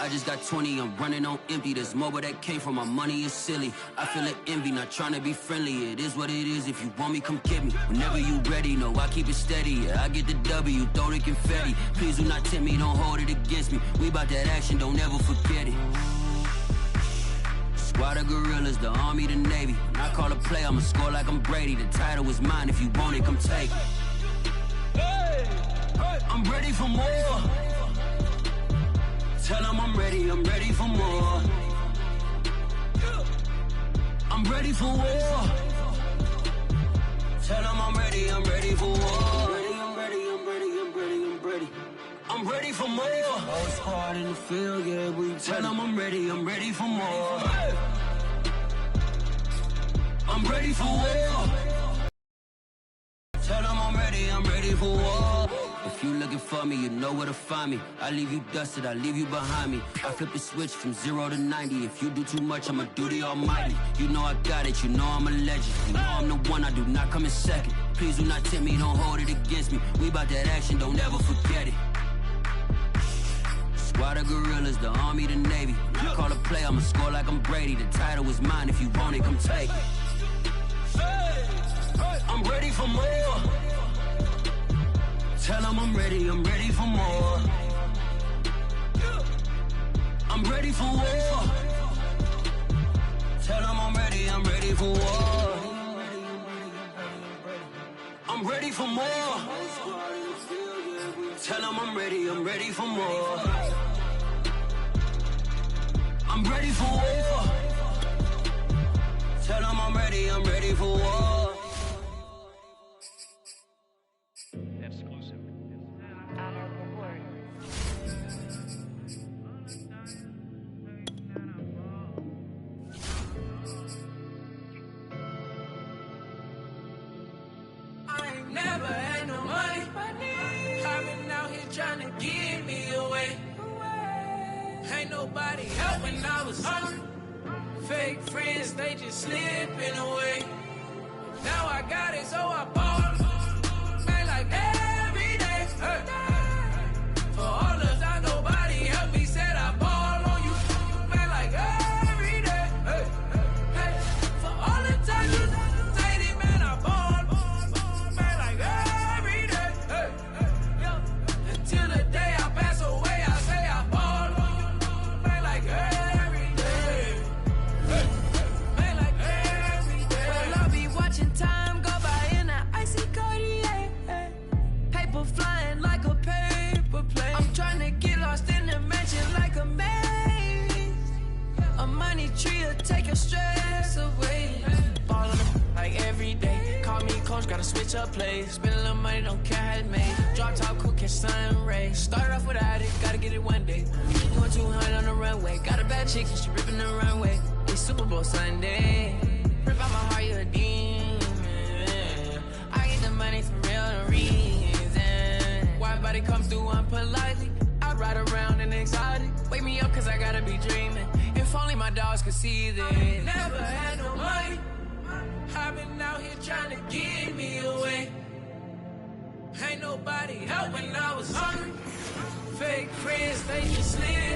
I just got 20, I'm running on empty. This mobile that came from my money is silly. I feel it envy, not trying to be friendly. It is what it is, if you want me, come get me. Whenever you ready, no, I keep it steady. Yeah, I get the W, throw the confetti. Please do not tempt me, don't hold it against me. We about that action, don't ever forget it. Squad of gorillas, the army, the navy. When I call a play, I'ma score like I'm Brady. The title is mine, if you want it, come take it. Hey, I'm ready for more. Tell them I'm ready for more. I'm ready for war. Tell them I'm ready for war. I'm ready for more. Whole squad in the field, yeah, we tell them I'm ready for more. I'm ready for war. Tell them I'm ready for war. If you looking for me, you know where to find me. I leave you dusted, I leave you behind me. I flip the switch from 0 to 90. If you do too much, I'ma do the almighty. You know I got it, you know I'm a legend. You know I'm the one, I do not come in second. Please do not tempt me, don't hold it against me. We about that action, don't ever forget it. Squad of gorillas, the army, the navy. When I call a play, I'ma score like I'm Brady. The title is mine, if you want it, come take it. I'm ready for more. Tell them I'm ready for more. I'm ready for war. Tell them I'm ready for war. I'm ready for more. Tell them I'm ready for more. I'm ready for war. Tell them I'm ready for war. Never had no money. I've been out here trying to give me away. Ain't nobody help when I was hungry. Fake friends, they just slipping away. Now I got it, so I bought. Man, like every day. Hey. For all the time nobody helped me, said I ball on you. Man, like every day. Hey. Hey. For all the time you say it, man, I ball. Till the day I pass away, I say I ball on you. Man, like every day. Man, like every day. Well, I'll be watching time go by in an icy Cartier. Paper flying like a paper plane. I'm trying to get lost in the mansion like a maze. A money tree will take your stress away. Ball on the like every day. Call me coach, gotta switch up plays. Spend a little money, don't care how it's made. Drop top, cook, catch sun rays. Started off without it, gotta get it one day. Doing 200 on the runway. Got a bad chick, she ripping the runway. It's Super Bowl Sunday. Rip out my heart, you a demon. I get the money for real, no reason. Why everybody come through unpolitely? I ride around in exotic. Wake me up, cause I gotta be dreaming. If only my dogs could see this. Never had no money. I've been out here trying to get me away. Ain't nobody help when I was hungry. Fake friends, they just slid